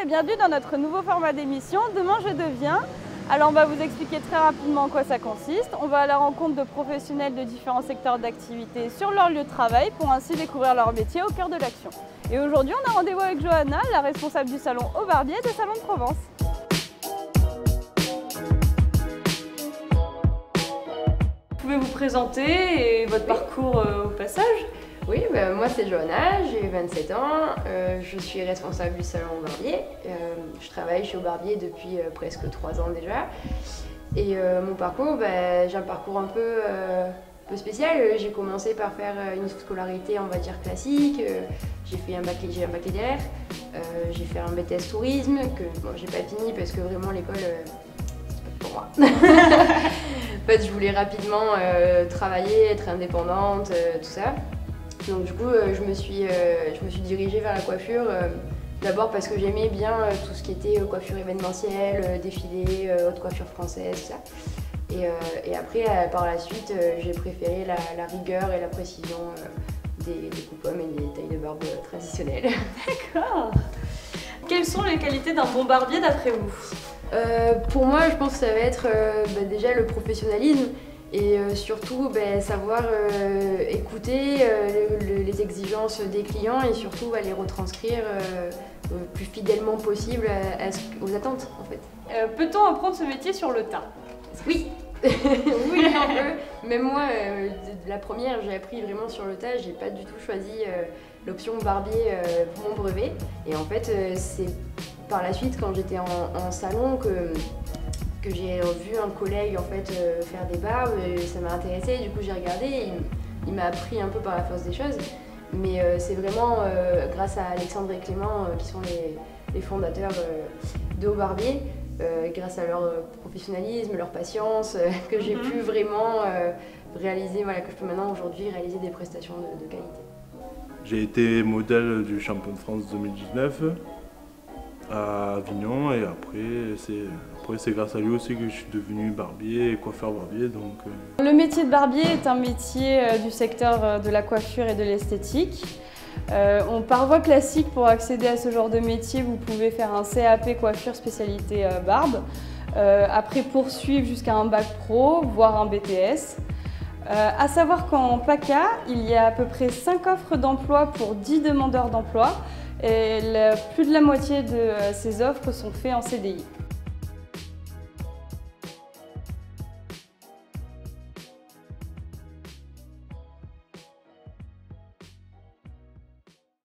bienvenue dans notre nouveau format d'émission Demain je deviens. Alors on va vous expliquer très rapidement en quoi ça consiste. On va à la rencontre de professionnels de différents secteurs d'activité sur leur lieu de travail pour ainsi découvrir leur métier au cœur de l'action. Et aujourd'hui on a rendez-vous avec Johanna, la responsable du salon Au Barbier de Salon de Provence. Vous pouvez vous présenter et votre parcours au passage? Oui, moi c'est Johanna, j'ai 27 ans, je suis responsable du salon Au Barbier. Je travaille chez Au Barbier depuis presque 3 ans déjà. Et mon parcours, j'ai un parcours un peu spécial. J'ai commencé par faire une scolarité, on va dire, classique. J'ai fait un bac littéraire, j'ai fait un BTS tourisme, que bon, j'ai pas fini parce que vraiment l'école, c'est pas pour moi. En fait, je voulais rapidement travailler, être indépendante, tout ça. Donc du coup, je me suis dirigée vers la coiffure, d'abord parce que j'aimais bien tout ce qui était coiffure événementielle, défilé, haute coiffure française, tout ça. Et après, par la suite, j'ai préféré la rigueur et la précision des coupes-hommes et des tailles de barbe traditionnelles. D'accord. Quelles sont les qualités d'un bon barbier d'après vous? Pour moi, je pense que ça va être déjà le professionnalisme. Et surtout savoir écouter les exigences des clients et surtout les retranscrire le plus fidèlement possible aux attentes en fait. Peut-on apprendre ce métier sur le tas? Oui. Oui, un peu. Même moi, la première, j'ai appris vraiment sur le tas, j'ai pas du tout choisi l'option barbier pour mon brevet. Et en fait, c'est par la suite quand j'étais en salon que j'ai vu un collègue en fait faire des barbes et ça m'a intéressée, du coup j'ai regardé et il m'a appris un peu par la force des choses. Mais c'est vraiment grâce à Alexandre et Clément qui sont les fondateurs de Au Barbier, grâce à leur professionnalisme, leur patience, que j'ai pu vraiment réaliser, que je peux maintenant aujourd'hui réaliser des prestations de qualité. J'ai été modèle du champion de France 2019 à Avignon et après c'est grâce à lui aussi que je suis devenu barbier et coiffeur barbier. Donc, Le métier de barbier est un métier du secteur de la coiffure et de l'esthétique. Par voie classique, pour accéder à ce genre de métier, vous pouvez faire un CAP coiffure spécialité barbe, après poursuivre jusqu'à un bac pro, voire un BTS. À savoir qu'en PACA, il y a à peu près 5 offres d'emploi pour 10 demandeurs d'emploi et plus de la moitié de ces offres sont faites en CDI.